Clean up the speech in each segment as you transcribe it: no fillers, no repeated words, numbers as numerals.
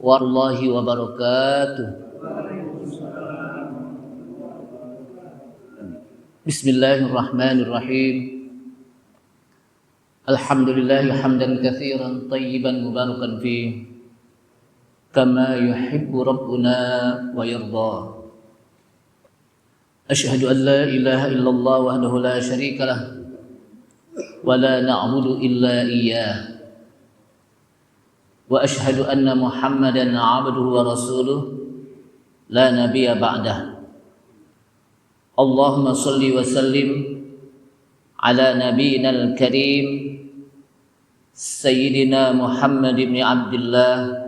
warahmatullahi wabarakatuh. Bismillahirrahmanirrahim. Alhamdulillahi hamdan katsiran tayyiban mubarakan fi kama yuhibbu rabbuna wa yarda. Asyhadu an la ilaha illallah wahdahu la syarika lah wa la na'budu illa iyyah. Wa asyhadu anna Muhammadan 'abduhu wa rasuluh la nabiyya ba'dah. Allahumma salli wa sallim ala nabiyyinal karim Sayyidina Muhammad ibn Abdullah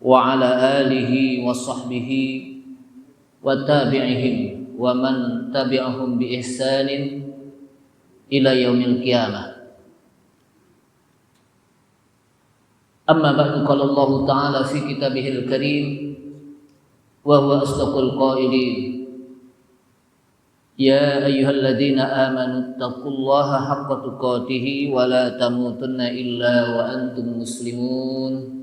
wa ala alihi wa sahbihi wa tabi'ihim wa man tabi'ahum bi ihsanin ila yaumil qiyamah. Amma ba'du, qala Allah ta'ala fi kitabihil karim wa huwa asdaqul qailin. Ya ayyuhalladzina amanu taqullaha haqqa tuqatih wa la tamutunna illa wa antum muslimun.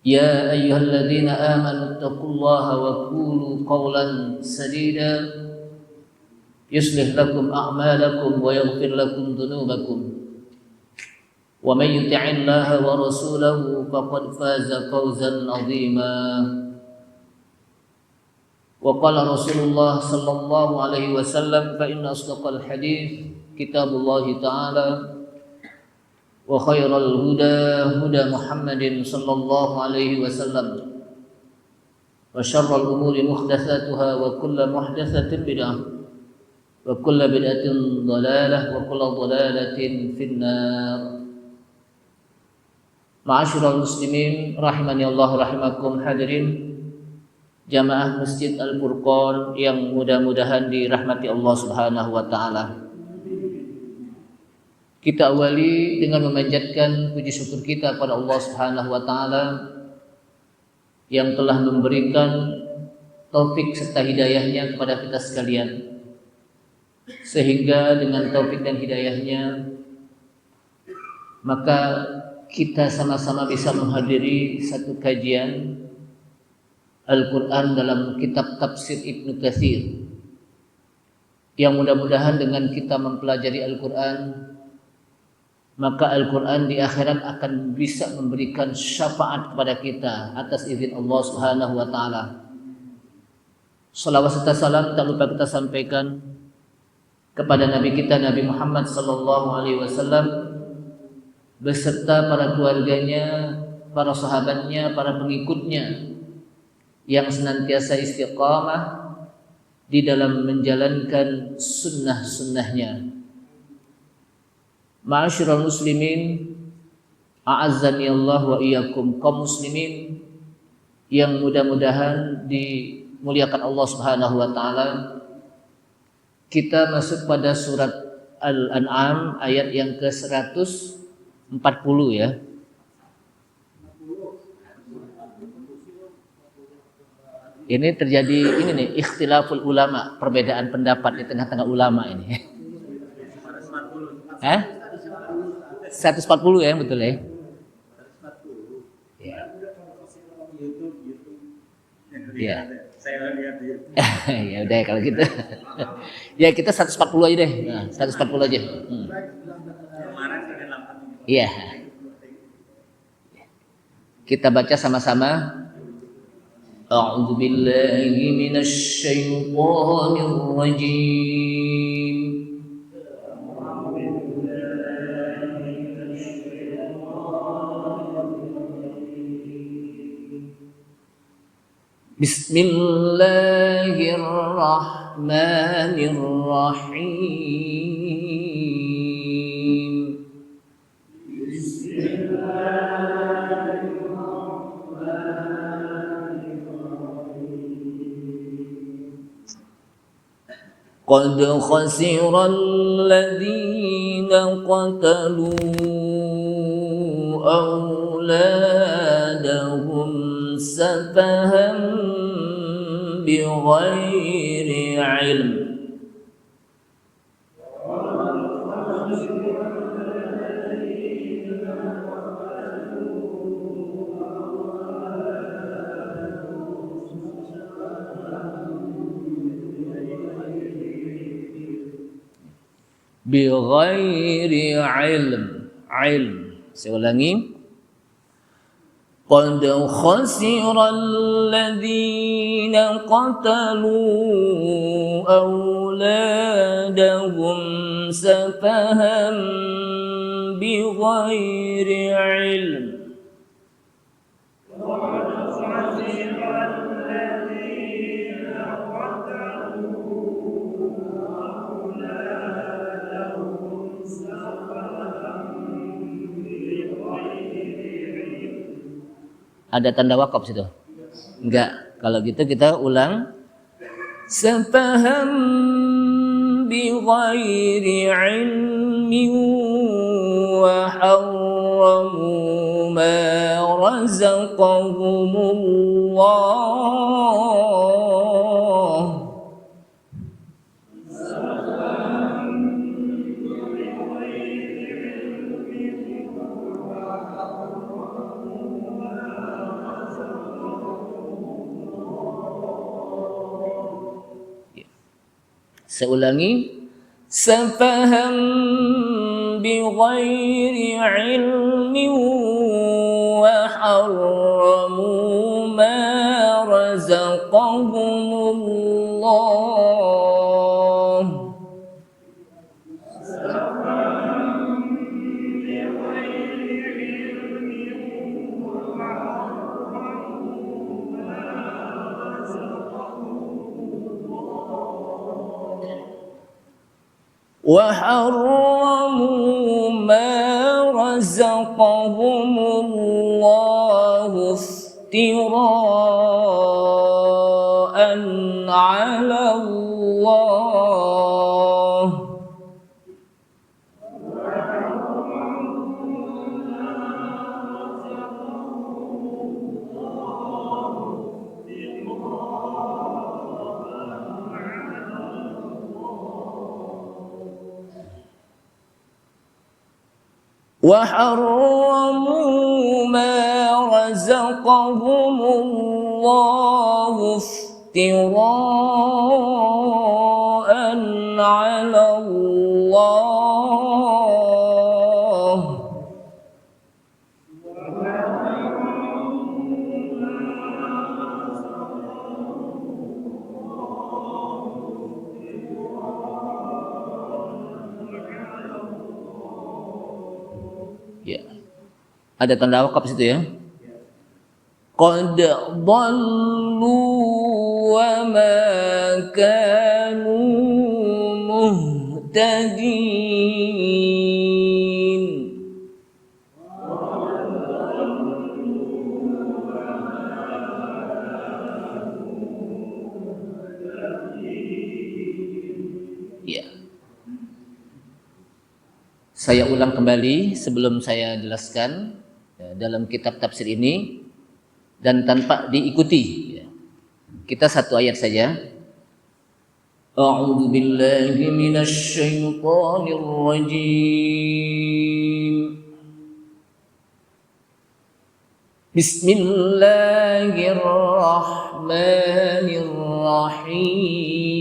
Ya ayyuhalladzina amanu taqullaha wa qulu qawlan sadida yuslih lakum a'malakum wa yaghfir lakum dhunubakum. Wa may yuti'illaha wa rasulahu faqad faza fawzan 'azima. Wa qala Rasulullah sallallahu alaihi wasallam fa inna asdaqal hadits kitabullah ta'ala wa khairal huda huda Muhammadin sallallahu alaihi wasallam wa syarrul umuri muhdatsatuha wa kullu muhdatsatin bid'ah wa kullu bid'atin dhalalah wa kullu dhalalatin finnar. Ma'asyiral muslimin rahimani Allah rahimakum, hadirin jamaah Masjid Al-Furqan yang mudah-mudahan dirahmati Allah Subhanahu wa taala. Kita awali dengan memanjatkan puji syukur kita pada Allah Subhanahu wa taala yang telah memberikan taufik serta hidayahnya kepada kita sekalian, sehingga dengan taufik dan hidayahnya maka kita sama-sama bisa menghadiri satu kajian Al-Quran dalam kitab tafsir Ibnu Katsir, yang mudah-mudahan dengan kita mempelajari Al-Quran maka Al-Quran di akhirat akan bisa memberikan syafaat kepada kita atas izin Allah Subhanahu wa taala. Shalawat serta salam tak lupa kita sampaikan kepada Nabi kita Nabi Muhammad sallallahu alaihi wasallam beserta para keluarganya, para sahabatnya, para pengikutnya yang senantiasa istiqamah di dalam menjalankan sunnah-sunnahnya. Ma'asyiral muslimin, a'azzani Allah wa iyyakum, kaum muslimin yang mudah-mudahan dimuliakan Allah Subhanahu wa taala. Kita masuk pada surat Al-An'am ayat yang ke-140 ya. Ini terjadi ini nih, ikhtilaful ulama, perbedaan pendapat di tengah-tengah ulama ini. 140 ya, betul ya? Iya. Ya udah kalau gitu. Ya kita 140 aja deh. Nah, 140 aja. Iya. Kita baca sama-sama. A'udzu billahi minasy syaithanir rajim. Bismillahirrahmanirrahim. Qad khasira alladhina qatalu awladahum safahan bighairi ilm. bighairi ilm. Saya ulangi. Qad khasira alladhina qatalu awladahum safahan bighairi ilm. Ada tanda wakaf situ? Enggak. Kalau gitu kita ulang. Safaham bi ghairi ilmin wa harramu ma razaqahumullah. Saya ulangi. Safaham bighairi ilmin wa harramu ma razaqahumullah. وحرموا ما رزقهم الله افتراء على الله. وحرموا ما رزقهم الله افتراء على الله. Ya. Ada tanda wakaf situ ya. Qad dhallu wa ma kanu muhtadin. Ya. Saya ulang kembali sebelum saya jelaskan dalam kitab tafsir ini dan tanpa diikuti. Kita satu ayat saja. A'udzu billahi minasy syaithanir rajim. Bismillahirrahmanirrahim.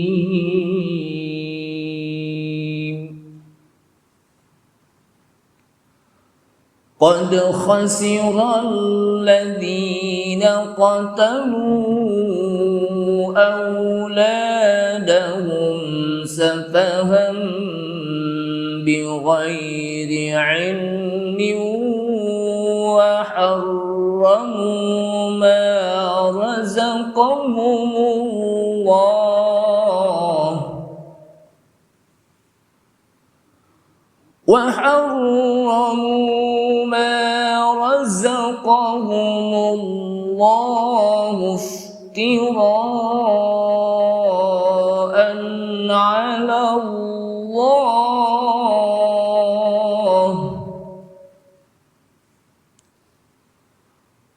قد خسر الذين قتلوا أولادهم سفها بغير علم وحرموا ما رزقهم الله رزقهم الله افتراء على الله.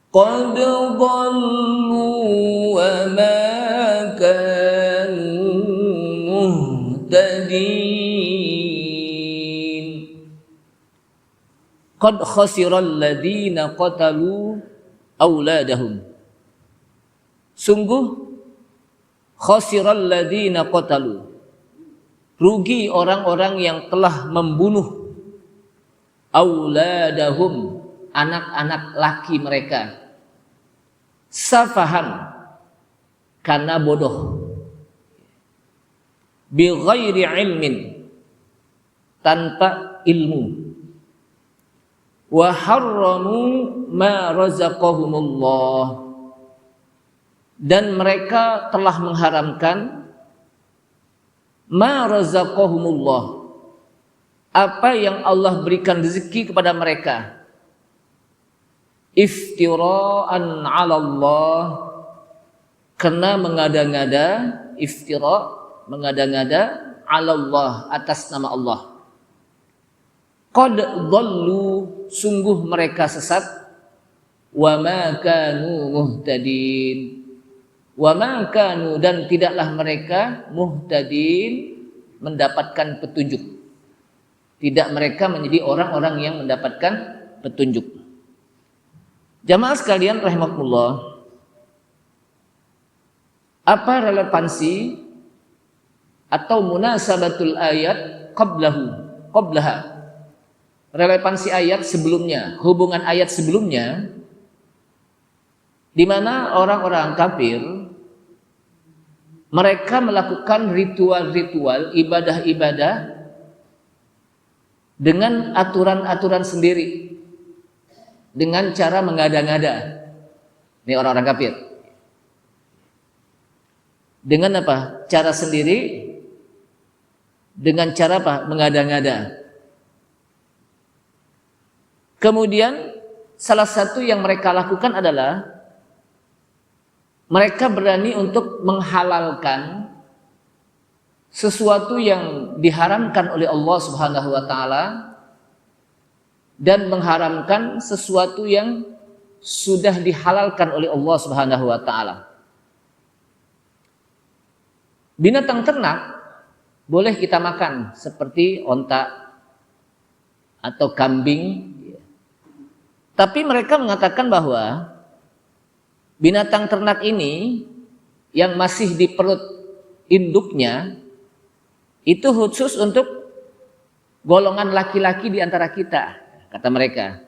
قد ضلوا وما كانوا مهتدين. قد خسر الذين قتلوا أولادهم. Sungguh khasiral ladzina qatalu. rugi orang-orang yang telah membunuh auladahum, anak-anak laki mereka, safahan, karena bodoh, bi ghairi ilmin, tanpa ilmu, wa harramu ma razaqahumullah, dan mereka telah mengharamkan ma razaqahumullah, apa yang Allah berikan rezeki kepada mereka, iftira'an 'ala Allah, karena mengada-ngada, iftira, mengada-ngada, 'ala Allah, atas nama Allah. Qad dhallu, sungguh mereka sesat, wa ma kanu muhtadin, wa ma kanu, dan tidaklah mereka muhtadin, mendapatkan petunjuk. Tidak mereka menjadi orang-orang yang mendapatkan petunjuk. Jamaah sekalian rahimakumullah, apa relevansi atau munasabatul ayat qablaha, relevansi ayat sebelumnya, hubungan ayat sebelumnya, di mana orang-orang kafir mereka melakukan ritual-ritual, ibadah-ibadah dengan aturan-aturan sendiri, dengan cara mengada-ngada. Ini orang-orang kafir. Dengan apa? Cara sendiri, dengan cara apa? Mengada-ngada. Kemudian salah satu yang mereka lakukan adalah mereka berani untuk menghalalkan sesuatu yang diharamkan oleh Allah Subhanahu wa taala dan mengharamkan sesuatu yang sudah dihalalkan oleh Allah Subhanahu wa taala. Binatang ternak boleh kita makan seperti onta atau kambing. Tapi mereka mengatakan bahwa binatang ternak ini yang masih di perut induknya itu khusus untuk golongan laki-laki di antara kita, kata mereka.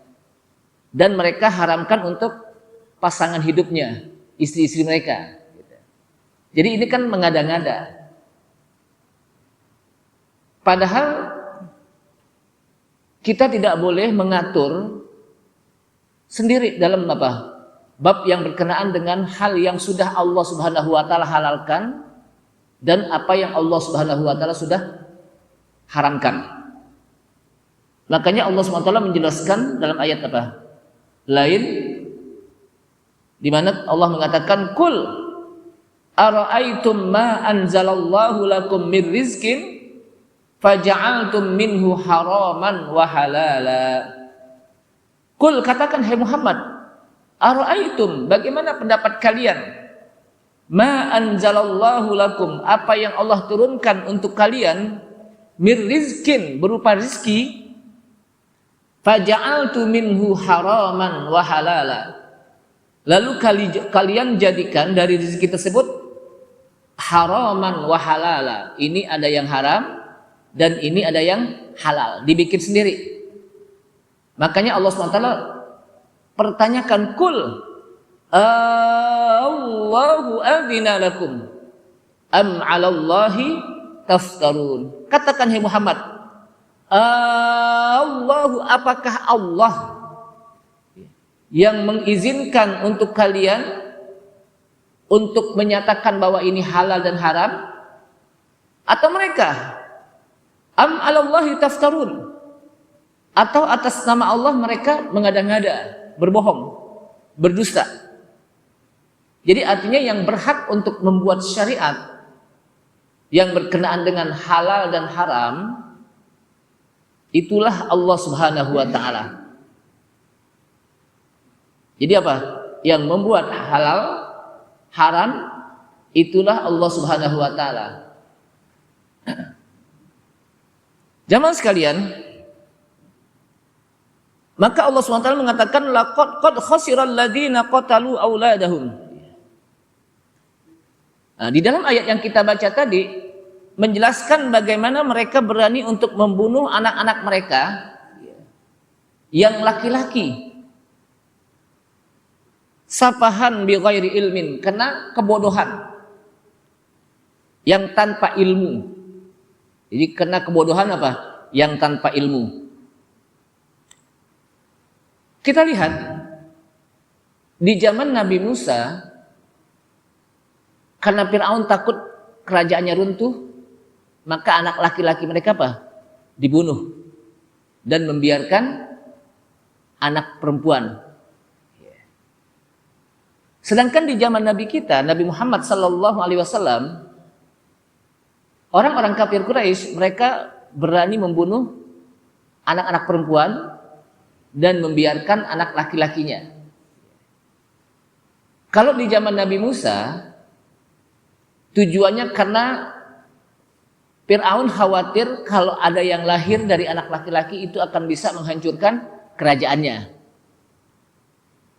Dan mereka haramkan untuk pasangan hidupnya, istri-istri mereka. Jadi ini kan mengada-ngada. Padahal kita tidak boleh mengatur sendiri dalam apa? Bab yang berkenaan dengan hal yang sudah Allah Subhanahu wa taala halalkan dan apa yang Allah Subhanahu wa taala sudah haramkan. Makanya Allah Subhanahu wa taala menjelaskan dalam ayat apa? Lain, di mana Allah mengatakan kul ara'aitum ma anzalallahu lakum mir rizqin faja'altum minhu haraman wa halala. Kul, katakan hai Muhammad, ara'aitum, bagaimana pendapat kalian, ma anzalallahu lakum, apa yang Allah turunkan untuk kalian, mir rizkin, berupa rizki, faja'altu minhu haraman wa halala, lalu kalian jadikan dari rizki tersebut haraman wa halala, ini ada yang haram dan ini ada yang halal, dibikin sendiri. Makanya Allah SWT pertanyakan, kul Allahu adzina lakum am 'alallahi taftarun. Katakan hai Muhammad, Allahu, apakah Allah yang mengizinkan untuk kalian untuk menyatakan bahwa ini halal dan haram, atau mereka? Am 'alallahi taftarun, atau atas nama Allah mereka mengada-ngada, berbohong, berdusta. Jadi artinya yang berhak untuk membuat syariat yang berkenaan dengan halal dan haram itulah Allah Subhanahu wa taala. Jadi apa? Yang membuat halal haram itulah Allah Subhanahu wa taala. Jamaah sekalian, maka Allah SWT mengatakan laqad khasiral ladzina qatalu auladahum. Nah, di dalam ayat yang kita baca tadi menjelaskan bagaimana mereka berani untuk membunuh anak-anak mereka yang laki-laki. Safahan bi ghairi ilmin, karena kebodohan yang tanpa ilmu. Jadi karena kebodohan apa? Yang tanpa ilmu. Kita lihat di zaman Nabi Musa, karena Fir'aun takut kerajaannya runtuh, maka anak laki-laki mereka apa? Dibunuh dan membiarkan anak perempuan. Sedangkan di zaman Nabi kita, Nabi Muhammad SAW, orang-orang kafir Quraisy mereka berani membunuh anak-anak perempuan dan membiarkan anak laki-lakinya. Kalau di zaman Nabi Musa, tujuannya karena Fir'aun khawatir kalau ada yang lahir dari anak laki-laki itu akan bisa menghancurkan kerajaannya.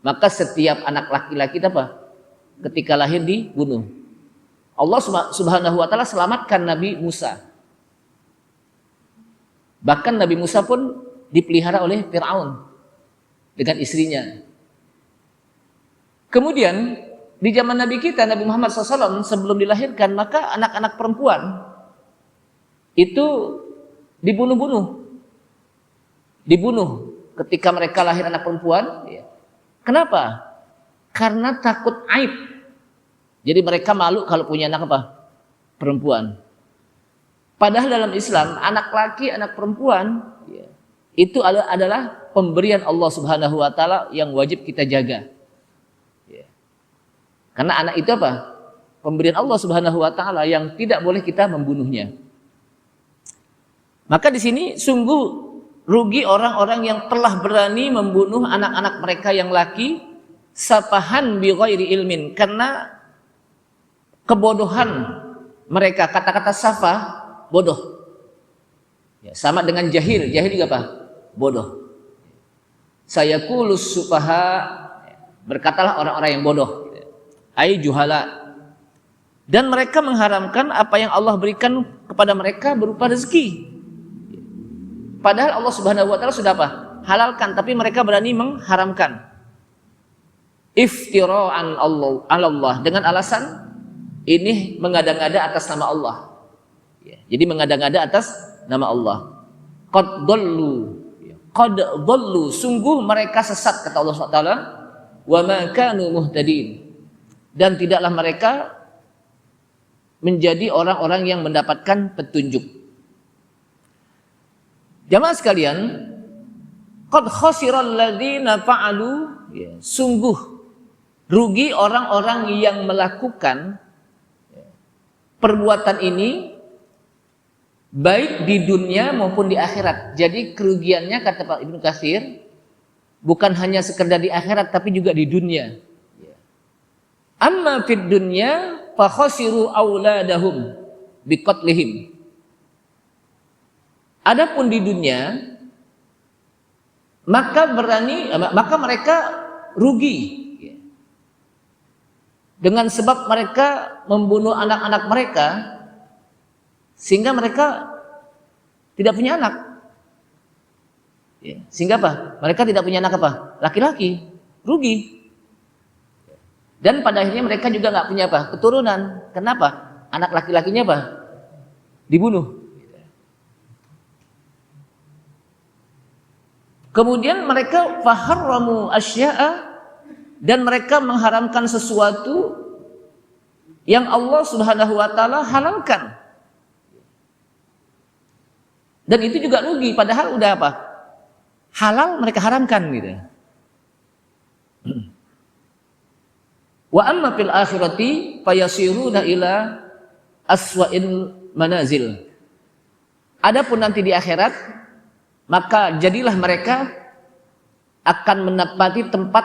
Maka setiap anak laki-laki apa? Ketika lahir dibunuh. Allah Subhanahu wa taala selamatkan Nabi Musa. Bahkan Nabi Musa pun dipelihara oleh Fir'aun dengan istrinya. Kemudian di zaman Nabi kita, Nabi Muhammad SAW, sebelum dilahirkan, maka anak-anak perempuan itu dibunuh ketika mereka lahir anak perempuan. Kenapa? Karena takut aib. Jadi mereka malu kalau punya anak apa? Perempuan. Padahal dalam Islam, anak laki, anak perempuan itu adalah pemberian Allah Subhanahu wa taala yang wajib kita jaga. Karena anak itu apa? Pemberian Allah Subhanahu wa taala yang tidak boleh kita membunuhnya. Maka di sini sungguh rugi orang-orang yang telah berani membunuh anak-anak mereka yang laki, safahan bi ghairi ilmin, karena kebodohan mereka. Kata-kata safah, bodoh. Sama dengan jahil. Jahil juga apa? Bodoh. Sayaqulus sufaha, berkatalah orang-orang yang bodoh. Ai juhala. Dan mereka mengharamkan apa yang Allah berikan kepada mereka berupa rezeki. Padahal Allah Subhanahu wa taala sudah apa? Halalkan, tapi mereka berani mengharamkan. Iftira'an Allah, dengan alasan ini mengada-ngada atas nama Allah. Jadi mengada-ngada atas nama Allah. Qad dhallu, sungguh mereka sesat, kata Allah SWT. Wa ma kanu muhtadin, dan tidaklah mereka menjadi orang-orang yang mendapatkan petunjuk. Jamaah sekalian, qad khasiral ladzina fa'alu, sungguh rugi orang-orang yang melakukan perbuatan ini baik di dunia maupun di akhirat. Jadi kerugiannya, kata Pak Ibnu Katsir, bukan hanya sekedar di akhirat tapi juga di dunia. Amma fid dunya fa khasiru auladahum biqatlihim. Adapun di dunia, maka mereka rugi dengan sebab mereka membunuh anak-anak mereka, sehingga mereka tidak punya anak. Sehingga apa? Mereka tidak punya anak apa? Laki-laki, rugi. Dan pada akhirnya mereka juga nggak punya apa? Keturunan. Kenapa? Anak laki-lakinya apa? Dibunuh. Kemudian mereka faharramu asya'a, dan mereka mengharamkan sesuatu yang Allah Subhanahu wa taala halalkan. Dan itu juga rugi, padahal udah apa? Halal mereka haramkan gitu. Wa amma fil akhirati fayasiruna ila aswa'il manazil. Adapun nanti di akhirat, maka jadilah mereka akan menempati tempat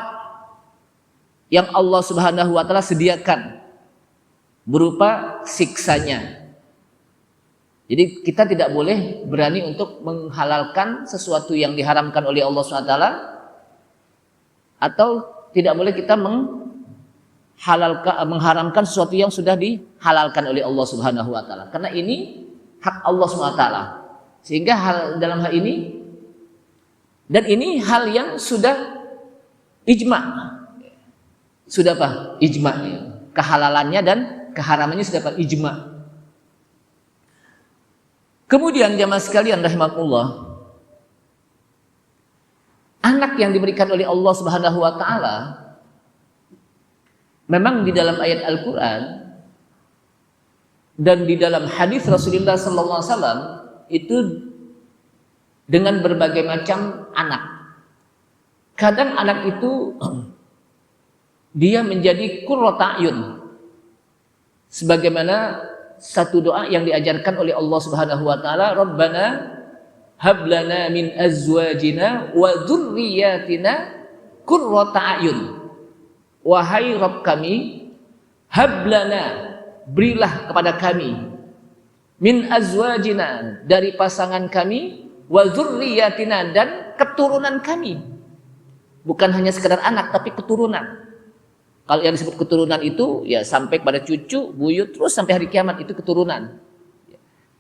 yang Allah Subhanahu wa taala sediakan berupa siksanya. Jadi kita tidak boleh berani untuk menghalalkan sesuatu yang diharamkan oleh Allah SWT, atau tidak boleh kita mengharamkan sesuatu yang sudah dihalalkan oleh Allah Subhanahu wa taala. Karena ini hak Allah SWT. Sehingga dalam hal ini, dan ini hal yang sudah ijma, sudah apa? Ijma, kehalalannya dan keharamannya sudah apa? Ijma. Kemudian jamaah sekalian rahimakumullah, anak yang diberikan oleh Allah Subhanahu wa taala memang di dalam ayat Al-Qur'an dan di dalam hadis Rasulullah sallallahu alaihi wasallam itu dengan berbagai macam anak. Kadang anak itu dia menjadi qurrata a'yun. Sebagaimana satu doa yang diajarkan oleh Allah Subhanahu wa taala, Rabbana hab lana min azwajina wa dzurriyyatina qurrata a'yun. Wahai Rabb kami, hab lana, berilah kepada kami, min azwajina, dari pasangan kami, wa dzurriyyatina, dan keturunan kami. Bukan hanya sekedar anak tapi keturunan. Kalau yang disebut keturunan itu ya sampai pada cucu, buyut, terus sampai hari kiamat, itu keturunan.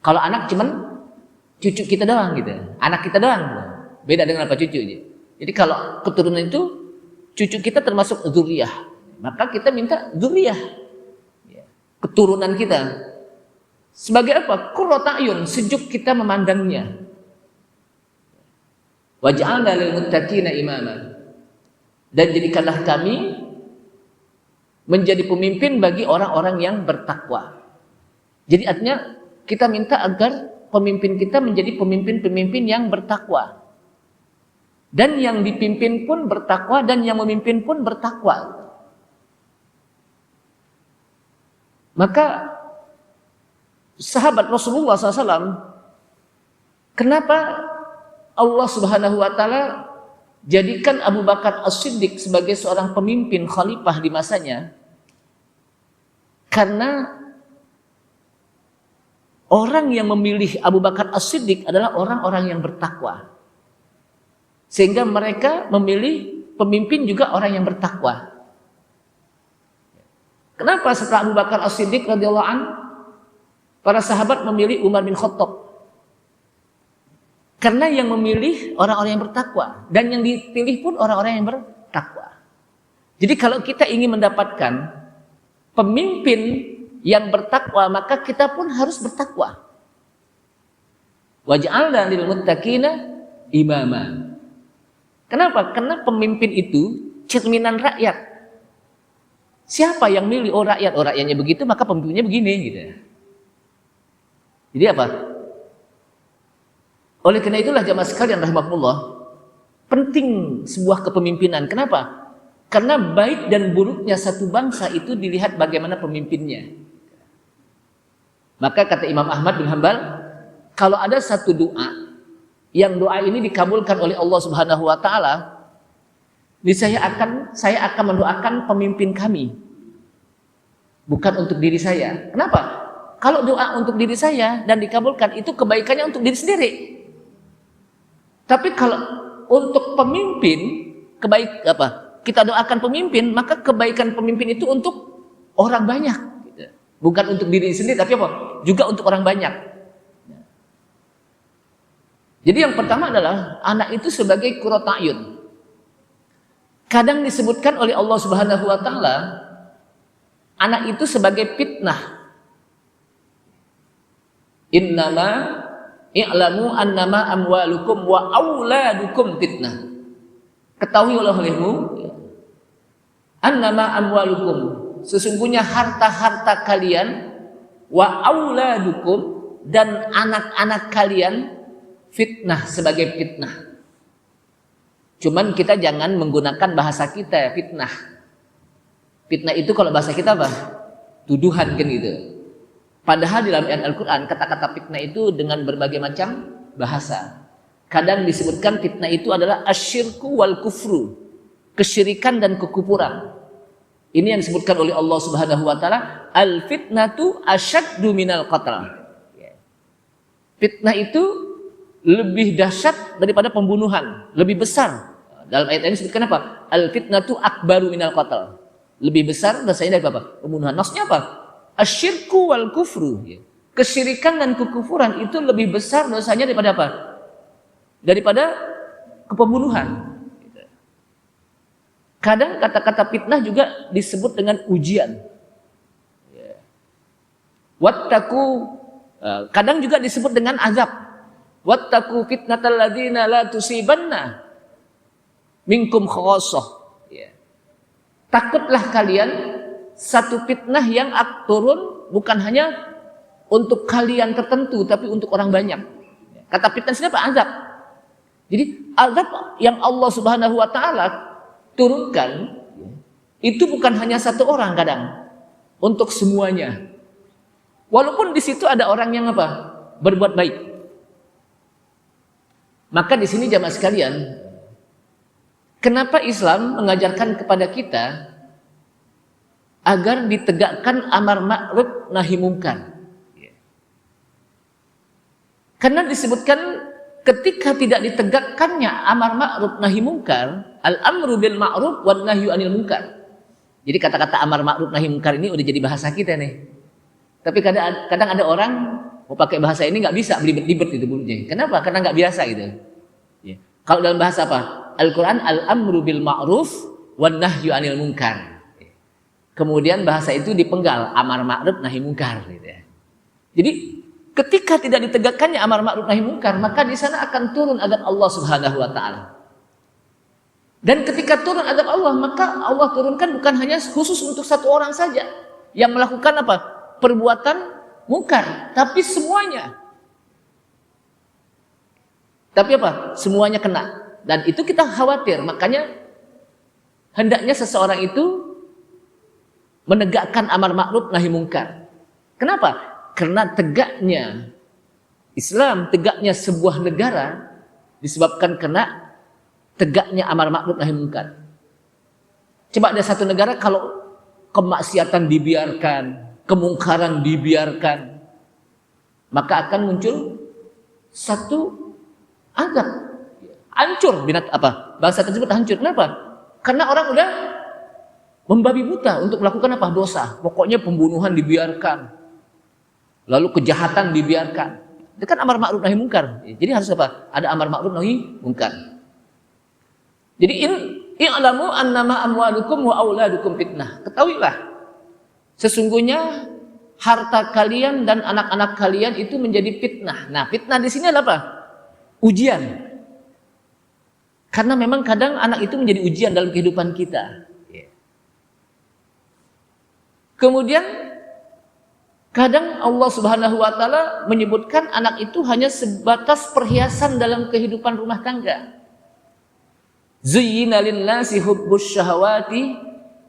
Kalau anak cuman cucu kita doang gitu, anak kita doang, beda dengan apa cucu. Jadi kalau keturunan itu cucu kita termasuk dzurriyah, maka kita minta dzurriyah, keturunan kita. Sebagai apa? Qurrata a'yun, sejuk kita memandangnya. Waj'alna lil muttaqina imama, dan jadikanlah kami menjadi pemimpin bagi orang-orang yang bertakwa. Jadi artinya kita minta agar pemimpin kita menjadi pemimpin-pemimpin yang bertakwa. Dan yang dipimpin pun bertakwa, dan yang memimpin pun bertakwa. Maka sahabat Rasulullah SAW, kenapa Allah Subhanahu wa taala jadikan Abu Bakar As-Siddiq sebagai seorang pemimpin khalifah di masanya? Karena orang yang memilih Abu Bakar As-Siddiq adalah orang-orang yang bertakwa. Sehingga mereka memilih pemimpin juga orang yang bertakwa. Kenapa setelah Abu Bakar As-Siddiq radhiyallahu anhu, para sahabat memilih Umar bin Khattab? Karena yang memilih orang-orang yang bertakwa, dan yang dipilih pun orang-orang yang bertakwa. Jadi kalau kita ingin mendapatkan pemimpin yang bertakwa, maka kita pun harus bertakwa. Waj'alna lil muttaqina imama. Kenapa? Karena pemimpin itu cerminan rakyat. Siapa yang milih? Oh rakyat, oh rakyatnya begitu, maka pemimpinnya begini gitu. Jadi apa? Oleh karena itulah jamaah sekalian rahimakumullah, penting sebuah kepemimpinan. Kenapa? Karena baik dan buruknya satu bangsa itu dilihat bagaimana pemimpinnya. Maka kata Imam Ahmad bin Hanbal, kalau ada satu doa yang doa ini dikabulkan oleh Allah Subhanahu wa taala, saya akan mendoakan pemimpin kami, bukan untuk diri saya. Kenapa? Kalau doa untuk diri saya dan dikabulkan, itu kebaikannya untuk diri sendiri. Tapi kalau untuk pemimpin, kita doakan pemimpin, maka kebaikan pemimpin itu untuk orang banyak, bukan untuk diri sendiri, tapi apa? Juga untuk orang banyak. Jadi yang pertama adalah anak itu sebagai qurrata a'yun. Kadang disebutkan oleh Allah Subhanahu wa taala anak itu sebagai fitnah. Innama i'lamu annama amwalukum wa auladukum fitnah. Ketahuilah olehmu annama amwalukum, sesungguhnya harta-harta kalian, wa auladukum, dan anak-anak kalian, fitnah, sebagai fitnah. Cuman kita jangan menggunakan bahasa kita fitnah. Fitnah itu kalau bahasa kita apa? Tuduhan kan gitu. Padahal di dalam ayat Al-Quran kata-kata fitnah itu dengan berbagai macam bahasa. Kadang disebutkan fitnah itu adalah asyirku wal kufru, kesyirikan dan kekufuran. Ini yang disebutkan oleh Allah Subhanahu wa taala, al fitnatu asyaddu minal qatl. Fitnah itu lebih dahsyat daripada pembunuhan, lebih besar. Dalam ayat ini disebutkan apa? Al fitnatu akbaru minal qatl. Lebih besar rasanya dari apa? Pembunuhan. Maksudnya apa? Asyirku wal kufru, kesyirikan dan kekufuran itu lebih besar dosanya daripada apa? Daripada kepembunuhan. Kadang kata-kata fitnah juga disebut dengan ujian. Wattaku, kadang juga disebut dengan azab. Wattaku fitnatal ladzina la tusibanna minkum khawassah. Takutlah kalian satu fitnah yang turun bukan hanya untuk kalian tertentu tapi untuk orang banyak. Kata fitnah sini apa? Azab. Jadi azab yang Allah Subhanahu wa taala turunkan itu bukan hanya satu orang kadang, untuk semuanya. Walaupun di situ ada orang yang apa? Berbuat baik. Maka di sini jamaah sekalian, kenapa Islam mengajarkan kepada kita agar ditegakkan amar ma'ruf nahi munkar? Karena disebutkan ketika tidak ditegakkannya amar ma'ruf nahi munkar, al-amru bil ma'ruf wan nahyu anil munkar. Jadi kata-kata amar ma'ruf nahi munkar ini udah jadi bahasa kita nih. Tapi kadang ada orang mau pakai bahasa ini nggak bisa, belibet-libet itu bunyinya. Kenapa? Karena nggak biasa gitu. Ya. Kalau dalam bahasa apa? Al-Quran al-amru bil ma'ruf wan nahyu anil munkar. Kemudian bahasa itu dipenggal amar ma'ruf nahi munkar gitu ya. Jadi ketika tidak ditegakkannya amar ma'ruf nahi munkar, maka di sana akan turun azab Allah Subhanahu wa taala. Dan ketika turun azab Allah, maka Allah turunkan bukan hanya khusus untuk satu orang saja yang melakukan apa? Perbuatan munkar, tapi semuanya. Tapi apa? Semuanya kena. Dan itu kita khawatir, makanya hendaknya seseorang itu menegakkan amar ma'ruf nahi munkar. Kenapa? Karena tegaknya Islam, tegaknya sebuah negara disebabkan karena tegaknya amar ma'ruf nahi munkar. Coba ada satu negara kalau kemaksiatan dibiarkan, kemungkaran dibiarkan, maka akan muncul satu azab. Hancur bangsa tersebut hancur. Kenapa? Karena orang udah membabi buta untuk melakukan apa? Dosa. Pokoknya pembunuhan dibiarkan, lalu kejahatan dibiarkan. Itu kan amar ma'ruf nahi munkar. Jadi harus apa? Ada amar ma'ruf nahi munkar. Jadi i'lamu annama amwalukum wa auladukum fitnah. Ketahuilah, sesungguhnya harta kalian dan anak-anak kalian itu menjadi fitnah. Nah, fitnah di sini adalah apa? Ujian. Karena memang kadang anak itu menjadi ujian dalam kehidupan kita. Kemudian kadang Allah Subhanahu wa taala menyebutkan anak itu hanya sebatas perhiasan dalam kehidupan rumah tangga. Zuyyina lin-nasi hubbus syahawati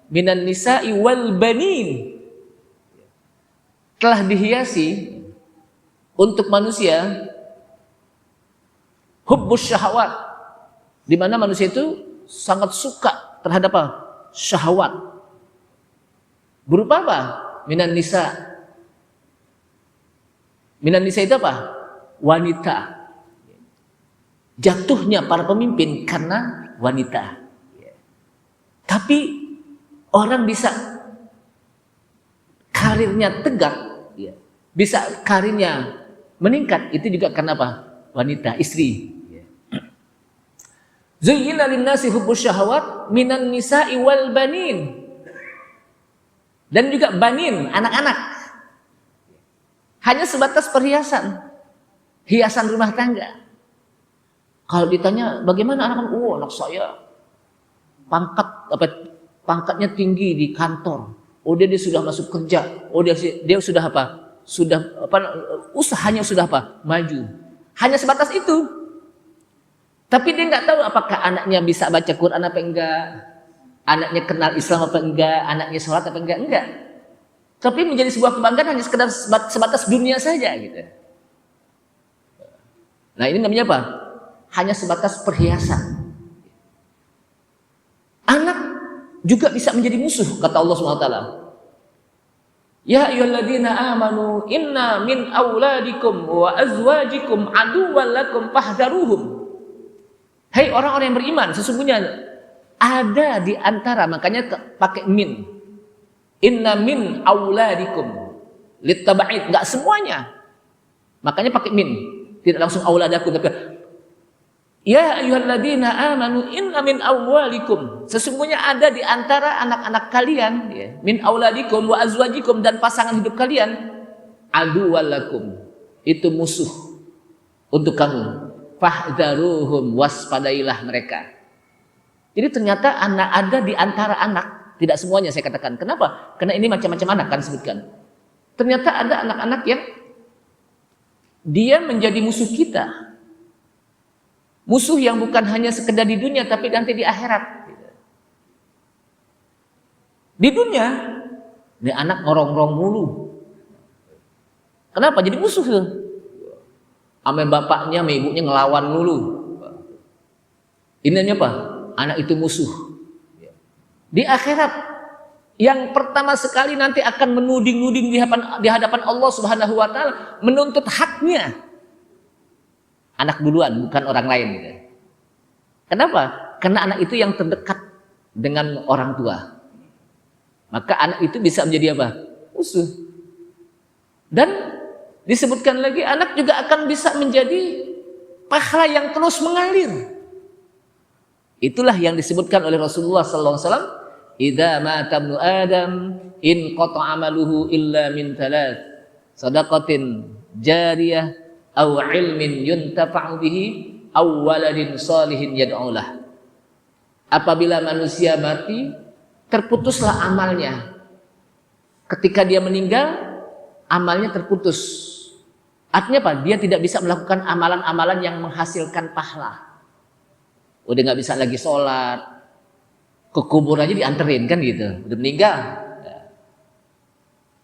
minan nisa'i wal banin. Telah dihiasi untuk manusia hubbus syahawat, di mana manusia itu sangat suka terhadap apa? Syahwat. Berupa apa? Minan nisa. Minan nisa itu apa? Wanita. Jatuhnya para pemimpin karena wanita. Tapi orang bisa karirnya tegak, bisa karirnya meningkat, itu juga karena apa? Wanita, istri. Zuyyina lin-nasi hubbus syahawat minan nisa'i wal banin. Dan juga banin, anak-anak. Hanya sebatas perhiasan, hiasan rumah tangga. Kalau ditanya bagaimana anak-anak? Oh, anak saya pangkatnya tinggi di kantor. Oh, dia sudah masuk kerja. Oh, dia sudah apa? Usahanya sudah apa? Maju. Hanya sebatas itu. Tapi dia nggak tahu apakah anaknya bisa baca Quran apa enggak, anaknya kenal Islam apa enggak, anaknya sholat apa enggak. Tapi menjadi sebuah kebanggaan hanya sekedar sebatas dunia saja gitu. Nah, ini namanya apa? Hanya sebatas perhiasan. Anak juga bisa menjadi musuh, kata Allah SWT. Ya ayyuhalladzina amanu inna min auladikum wa azwajikum aduwwan lakum fahdharuhum. Hei orang-orang yang beriman, sesungguhnya ada di antara, makanya pakai min. Inna min auladikum litaba'id, enggak semuanya. Makanya pakai min, tidak langsung auladakum, tapi ya ayyuhalladzina amanu inna min amwalikum, sesungguhnya ada di antara anak-anak kalian, ya, min auladikum wa azwajikum, dan pasangan hidup kalian, aduwallakum, itu musuh untuk kamu, fahdharuhum, waspadailah mereka. Jadi ternyata anak ada di antara anak, tidak semuanya saya katakan. Kenapa? Karena ini macam-macam anak kan sebutkan. Ternyata ada anak-anak yang dia menjadi musuh kita. Musuh yang bukan hanya sekedar di dunia, tapi nanti di akhirat. Di dunia, ini anak ngorong-ngorong mulu. Kenapa? Jadi musuh tuh. Ame bapaknya, ame ibunya ngelawan mulu. Ini apa? Anak itu musuh. Di akhirat, yang pertama sekali nanti akan menuding-nuding di hadapan Allah Subhanahu wa taala, menuntut haknya. Anak duluan, bukan orang lain. Gitu. Kenapa? Karena anak itu yang terdekat dengan orang tua. Maka anak itu bisa menjadi apa? Musuh. Dan disebutkan lagi, anak juga akan bisa menjadi pahala yang terus mengalir. Itulah yang disebutkan oleh Rasulullah SAW. Idza mata ibnu Adam in qata'a amaluhu illa min thalath, sadaqatin jariyah, aw ilmin yuntafa'u bihi, aw waladin salihin yad'ulah. Apabila manusia mati, terputuslah amalnya. Ketika dia meninggal, amalnya terputus. Artinya apa? Dia tidak bisa melakukan amalan-amalan yang menghasilkan pahala. Udah nggak bisa lagi sholat, ke kubur aja dianterin kan gitu. Udah meninggal,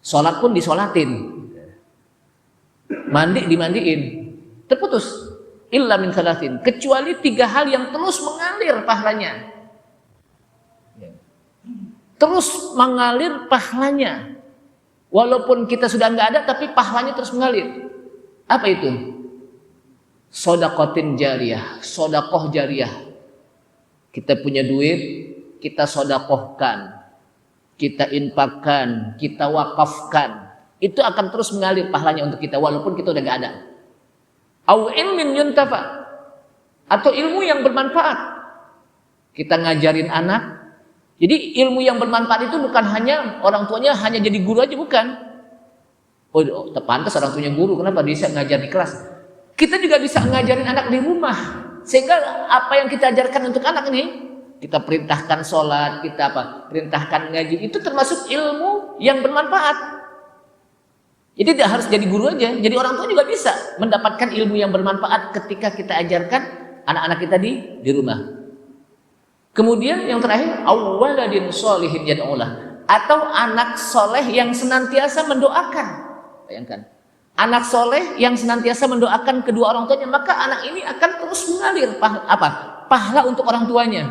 sholat pun disolatin, mandi dimandiin, terputus. Illa min salasin, kecuali 3 hal yang terus mengalir pahalanya. Terus mengalir pahalanya. Walaupun kita sudah nggak ada, tapi pahalanya terus mengalir. Apa itu? Shadaqatin jariyah, sedekah jariyah. Kita punya duit, kita sedekahkan, kita infakkan, kita wakafkan. Itu akan terus mengalir pahalanya untuk kita walaupun kita udah gak ada. Au ilmin yuntafa, atau ilmu yang bermanfaat. Kita ngajarin anak. Jadi ilmu yang bermanfaat itu bukan hanya orang tuanya hanya jadi guru aja, bukan. Oh, pantas orang tuanya guru, kenapa dia bisa ngajar di kelas? Kita juga bisa ngajarin anak di rumah. Sehingga apa yang kita ajarkan untuk anak ini, kita perintahkan sholat, kita perintahkan ngaji, itu termasuk ilmu yang bermanfaat. Jadi tidak harus jadi guru aja, jadi orang tua juga bisa mendapatkan ilmu yang bermanfaat ketika kita ajarkan anak-anak kita di rumah. Kemudian yang terakhir, awwaladin sholihin yad'ulah, atau anak soleh yang senantiasa mendoakan. Bayangkan, anak soleh yang senantiasa mendoakan kedua orang tuanya, maka anak ini akan terus mengalir pahala untuk orang tuanya.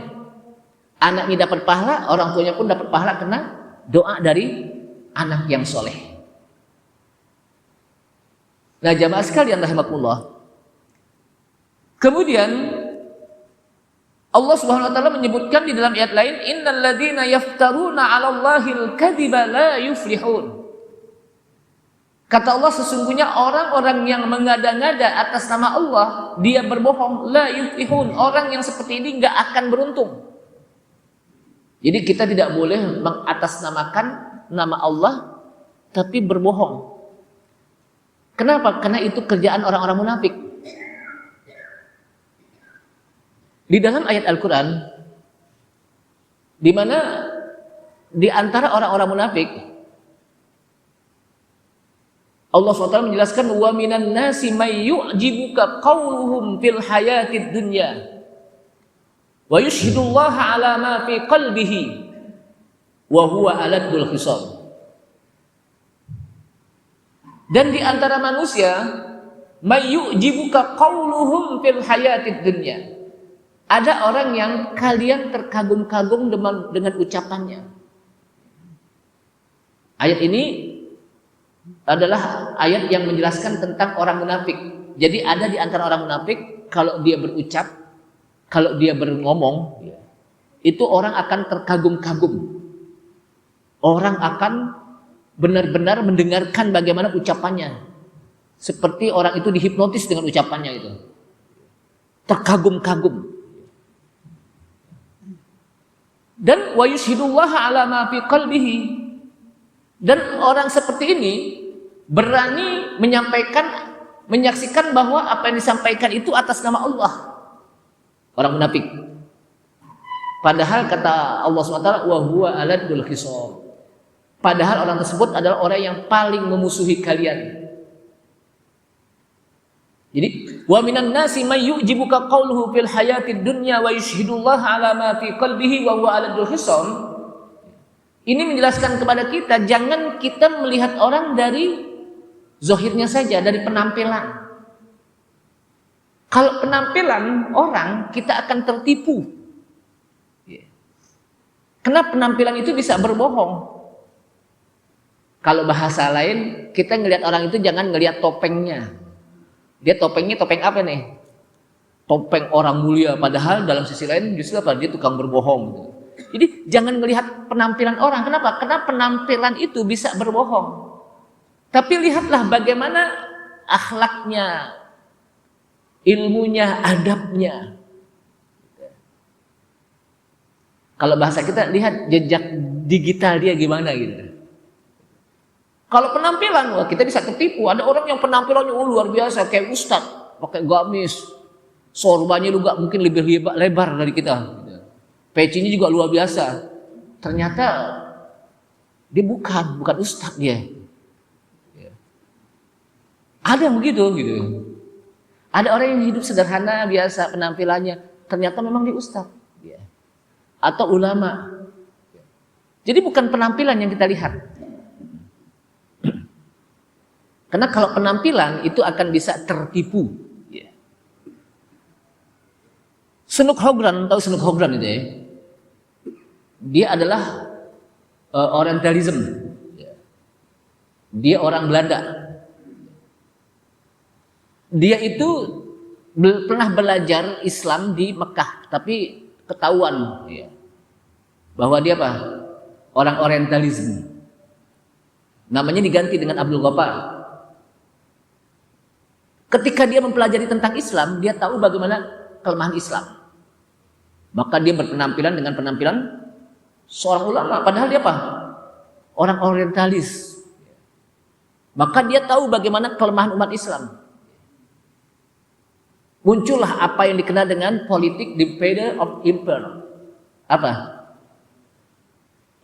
Anaknya dapat pahala, orang tuanya pun dapat pahala karena doa dari anak yang soleh. Nah, jamaah sekalian rahimakumullah. Kemudian Allah Subhanahu wa taala menyebutkan di dalam ayat lain, innal ladzina yaftaruna 'alallahil kadziba la yuflihun. Kata Allah, sesungguhnya orang-orang yang mengada-ngada atas nama Allah, dia berbohong, la yuflihun. Orang yang seperti ini enggak akan beruntung. Jadi kita tidak boleh mengatasnamakan nama Allah tapi berbohong. Kenapa? Karena itu kerjaan orang-orang munafik. Di dalam ayat Al-Quran, di mana di antara orang-orang munafik, Allah SWT menjelaskan, wa minan nasi may yu'jibuka qawluhum fil hayatid dunya wa yushhidullaha ala ma fi qalbihi wa huwa aladul khisam. Dan di antara manusia, may yu'jibuka qawluhum fil hayatid dunya, ada orang yang kalian terkagum-kagum dengan ucapannya. Ayat ini adalah ayat yang menjelaskan tentang orang munafik. Jadi ada di antara orang munafik, kalau dia berucap, kalau dia berngomong, itu orang akan terkagum-kagum. Orang akan benar-benar mendengarkan bagaimana ucapannya. Seperti orang itu dihipnotis dengan ucapannya itu. Terkagum-kagum. Dan wa yushhidullaha ala ma fi qalbihi. Dan orang seperti ini berani menyaksikan bahwa apa yang disampaikan itu atas nama Allah. Orang munafik. Padahal kata Allah SWT, wa huwa aladul khisam. Padahal orang tersebut adalah orang yang paling memusuhi kalian. Jadi, wa minan nasi may yu'jibuka qawluhu fil hayatid dunya wa yushhidullaha ala ma fi qalbihi wa huwa aladul khisam. Ini menjelaskan kepada kita, jangan kita melihat orang dari zahirnya saja, dari penampilan. Kalau penampilan orang, kita akan tertipu. Karena penampilan itu bisa berbohong. Kalau bahasa lain, kita ngelihat orang itu jangan ngelihat topengnya. Dia topengnya topeng apa nih? Topeng orang mulia, padahal dalam sisi lain justru apa? Dia tukang berbohong. Jadi jangan melihat penampilan orang. Kenapa? Karena penampilan itu bisa berbohong. Tapi lihatlah bagaimana akhlaknya, ilmunya, adabnya. Kalau bahasa kita, lihat jejak digital dia gimana gitu. Kalau penampilan, wah, kita bisa tertipu. Ada orang yang penampilannya luar biasa, kayak ustadz, pakai gamis, sorbannya juga mungkin lebih lebar dari kita. Pecinya juga luar biasa. Ternyata dia bukan ustadz dia. Ada yang begitu gitu. Ada orang yang hidup sederhana, biasa penampilannya, ternyata memang dia ustadz. Atau ulama. Jadi bukan penampilan yang kita lihat. Karena kalau penampilan itu akan bisa tertipu. Snook Hogran, tahu Snook Hogran itu ya? Dia adalah Orientalism. Dia orang Belanda. Dia itu pernah belajar Islam di Mekah, tapi ketahuan bahwa dia apa? Orang Orientalism. Namanya diganti dengan Abdul Ghaffar. Ketika dia mempelajari tentang Islam, dia tahu bagaimana kelemahan Islam. Maka dia berpenampilan dengan penampilan seorang ulama. Padahal dia apa? Orang orientalis. Maka dia tahu bagaimana kelemahan umat Islam. Muncullah apa yang dikenal dengan politik divider of empire. Apa?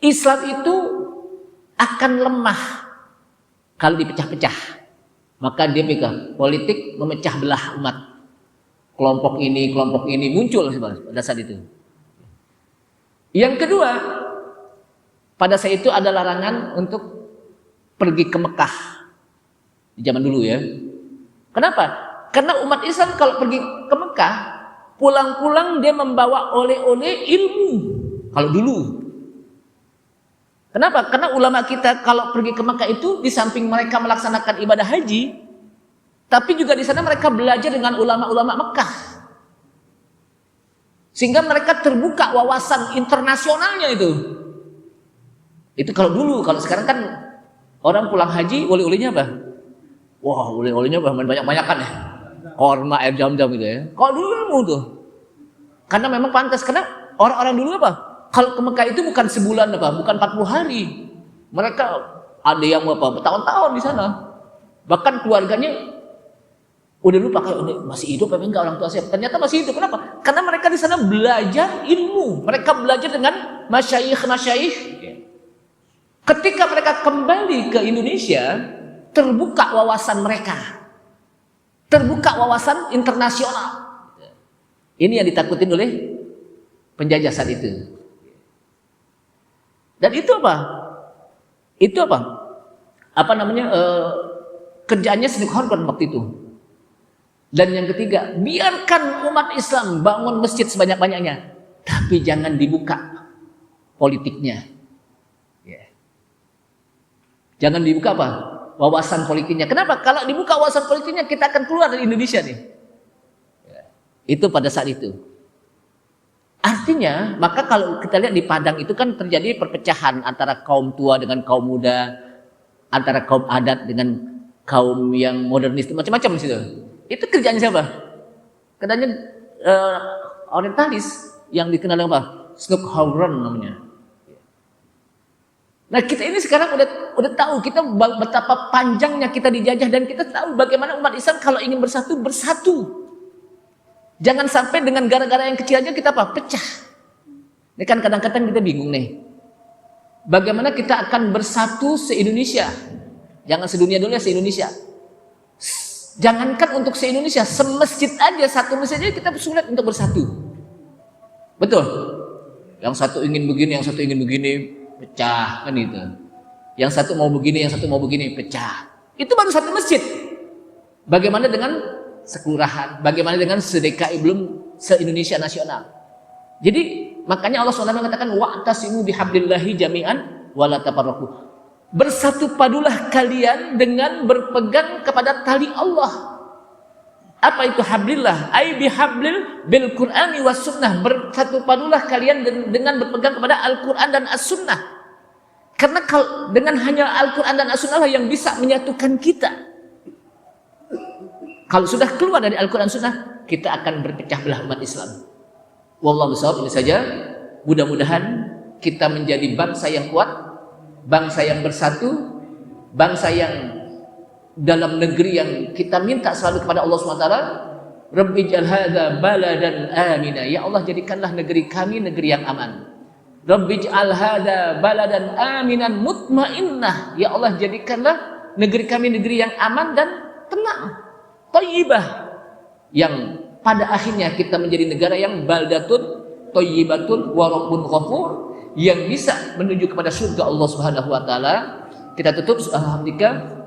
Islam itu akan lemah kalau dipecah-pecah. Maka dia pegang politik memecah belah umat. Kelompok ini muncul pada saat itu. Yang kedua, pada saat itu ada larangan untuk pergi ke Mekah. Di zaman dulu ya. Kenapa? Karena umat Islam kalau pergi ke Mekah, pulang-pulang dia membawa oleh-oleh ilmu. Kalau dulu. Kenapa? Karena ulama kita kalau pergi ke Mekah itu di samping mereka melaksanakan ibadah haji, tapi juga di sana mereka belajar dengan ulama-ulama Mekah. Sehingga mereka terbuka wawasan internasionalnya itu. Itu kalau dulu, kalau sekarang kan orang pulang haji oleh-olehnya apa? Wah, oleh-olehnya banyak-banyakan ya. Korma, air jam-jam gitu ya. Kalau dulu tuh. Karena memang pantas, karena orang-orang dulu apa? Kalau ke Mekah itu bukan sebulan apa, bukan 40 hari. Mereka ada yang apa, bertahun-tahun di sana. Bahkan keluarganya udah lupa kalau masih hidup apa enggak orang tua saya. Ternyata masih hidup. Kenapa? Karena mereka di sana belajar ilmu. Mereka belajar dengan masyayikh. Ketika mereka kembali ke Indonesia, terbuka wawasan mereka. Terbuka wawasan internasional. Ini yang ditakutin oleh penjajah saat itu. Dan itu apa? Itu apa? Apa namanya? Kerjaannya Snook Hogran waktu itu. Dan yang ketiga, biarkan umat Islam bangun masjid sebanyak-banyaknya, tapi jangan dibuka politiknya. Jangan dibuka apa? Wawasan politiknya. Kenapa? Kalau dibuka wawasan politiknya, kita akan keluar dari Indonesia nih. Itu pada saat itu. Artinya, maka kalau kita lihat di Padang itu kan terjadi perpecahan antara kaum tua dengan kaum muda, antara kaum adat dengan kaum yang modernis macam-macam di situ. Itu kerjanya siapa? Kerjanya orientalis yang dikenal dengan apa? Snookhausen namanya. Nah kita ini sekarang udah tahu kita betapa panjangnya kita dijajah dan kita tahu bagaimana umat Islam kalau ingin bersatu. Jangan sampai dengan gara-gara yang kecil aja kita apa? Pecah. Ini kan kadang-kadang kita bingung nih. Bagaimana kita akan bersatu se-Indonesia? Jangan sedunia dulu ya, se-Indonesia. Jangankan untuk se-Indonesia, semasjid aja, satu masjid aja kita sulit untuk bersatu. Betul? Yang satu ingin begini, yang satu ingin begini, pecah kan itu. Yang satu mau begini, yang satu mau begini, pecah. Itu baru satu masjid. Bagaimana dengan sekelurahan? Bagaimana dengan se-DKI belum se-Indonesia nasional? Jadi makanya Allah SWT mengatakan wa'tasimu bihablillahi jami'an wala tafarraqu. Bersatu padulah kalian dengan berpegang kepada tali Allah. Apa itu hablillah? Ai bihablil bil Qur'ani was sunnah. Bersatu padulah kalian dengan berpegang kepada Al-Qur'an dan As-Sunnah. Karena dengan hanya Al-Qur'an dan As-Sunnah lah yang bisa menyatukan kita. Kalau sudah keluar dari Al-Qur'an Sunnah, kita akan berpecah belah umat Islam. Wallahu a'lam. Ini saja. Mudah-mudahan kita menjadi bangsa yang kuat, bangsa yang bersatu, bangsa yang dalam negeri yang kita minta selalu kepada Allah SWT. Rabbi ij'al hadza baladan amina. Ya Allah, jadikanlah negeri kami negeri yang aman. Rabbi ij'al hadza baladan aminan mutmainnah. Ya Allah, jadikanlah negeri kami negeri yang aman dan tenang, thayyibah, yang pada akhirnya kita menjadi negara yang baldatun thayyibatun wa rabbun ghafur, yang bisa menuju kepada surga Allah Subhanahu wa taala. Kita tutup alhamdulillah.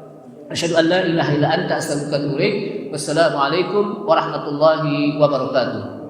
Asyhadu an la ilaha illa anta astaghfiruka wa atubu ilaik. Wassalamualaikum warahmatullahi wabarakatuh.